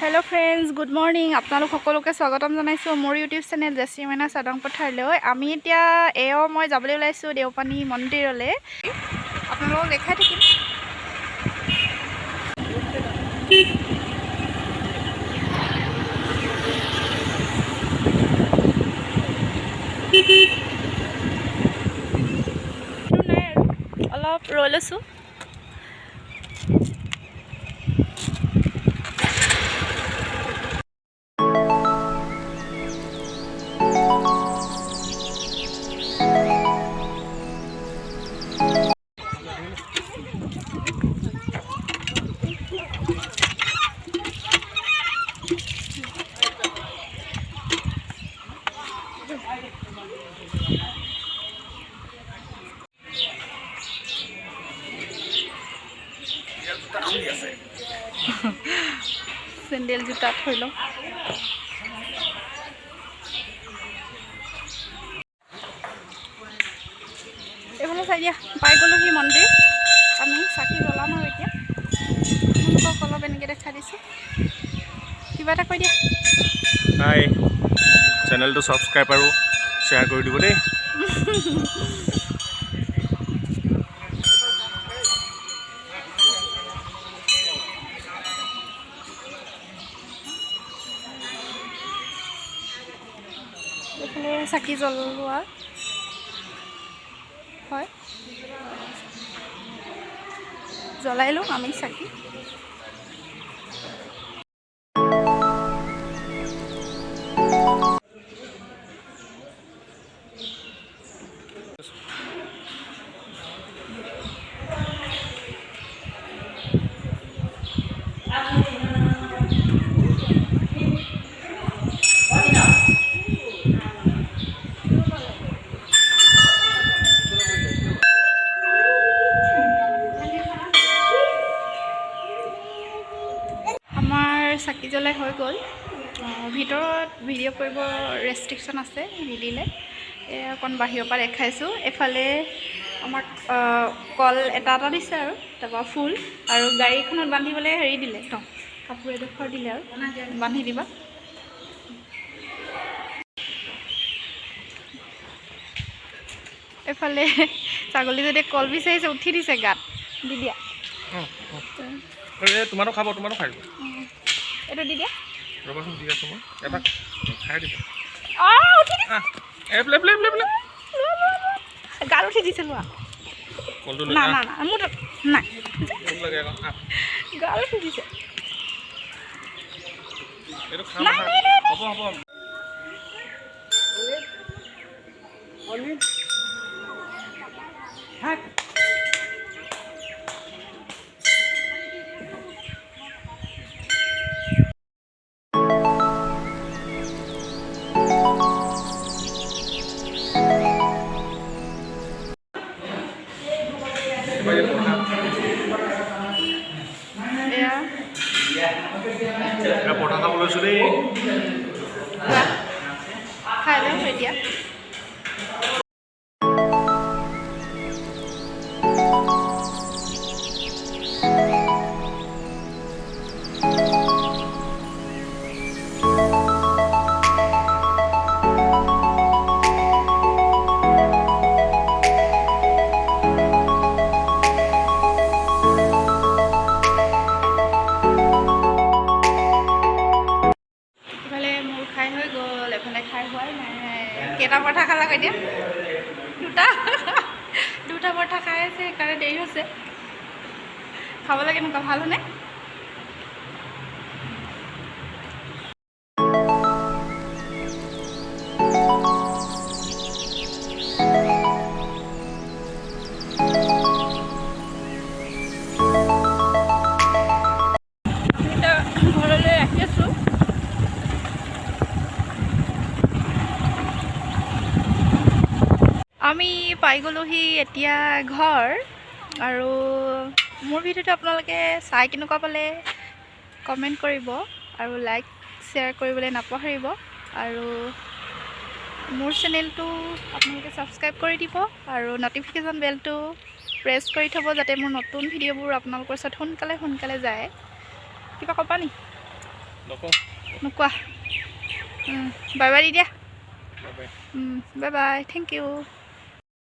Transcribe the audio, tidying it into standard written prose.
hello friends good morning आपनालोक सकलोके स्वागतम जनाइছো मोर YouTube channel जैसी मैना सादং पथारলৈ আমি এতিয়া মই যাবলৈ ওলাইছো দেওপানী মন্দিৰলৈ আপোনালোকক দেখাই থাকিম অলপ ৰৈ লৈছো सेंडेल जूता थोड़ लो एफाले चाइ दिया पाई गलोहि मंदिर आमी चाकी जलाम आरो एतिया आपलोকক অলপ এনেকৈ দেখা দিছো কিবা এটা কৈ দিয়া हाय चैनल तो सब्सक्राइब और शेयर कर দিব দেই এফালে চাকি জ্বলোৱা হয় জ্বলাইলো আমি চাকি চাকি জ্বলাই হৈ গ'ল ভিতৰত ভিডিঅ' কৰিব ৰেষ্ট্ৰিকশ্যন আছে নিদিলে অকণ বাহিৰৰ পৰা দেখাইছোঁ এফালে আমাক কল এটা দিছে আৰু তাৰপৰা ফুল আৰু গাড়ীখনত বান্ধিবলৈ হেৰি দিলে কাপোৰ এডোখৰ দিলে আৰু বান্ধি দিবা এফালে ছাগলী যদি কল বিচাৰিছে উঠি দিছে গাত দি দিয়া তোমাৰো খাব তোমাৰো খাই এটা দি দিয়া ৰবাচোন দি আছো মই এটা খাই দিব উঠি দি গাল উঠি দিছে লোৱা কলটো না না না মোৰ নাই লাগে গাল উঠি দিছে এইটো খাম হ'ব হ'ব অনি থাক পটা খাব লৈছো দেই খাই লওঁ এতিয়া কেটা পৰঠা খালা কৈ দিয়া দুটা পৰঠা খাই আছে সেইকাৰণে দেৰি হৈছে খাবলৈ কেনেকুৱা ভাল হয়নে ঘৰলৈ ৰাখি আছোঁ আমি পাই গলোহি এতিয়া ঘৰ আৰু মোৰ ভিডিঅ'টো আপোনালোকে চাই কেনেকুৱা পালে কমেণ্ট কৰিব আৰু লাইক শ্বেয়াৰ কৰিবলৈ নাপাহৰিব আৰু মোৰ চেনেলটো আপোনালোকে সাবস্ক্ৰাইব কৰি দিব আৰু নটিফিকেশ্যন বেলটো প্ৰেছ কৰি থব যাতে মোৰ নতুন ভিডিঅ'বোৰ আপোনালোকৰ ওচৰত সোনকালে যায় কিবা ক'বা নি নকওঁ নোকোৱা বাই বাই দি দিয়া bye bye bye bye thank U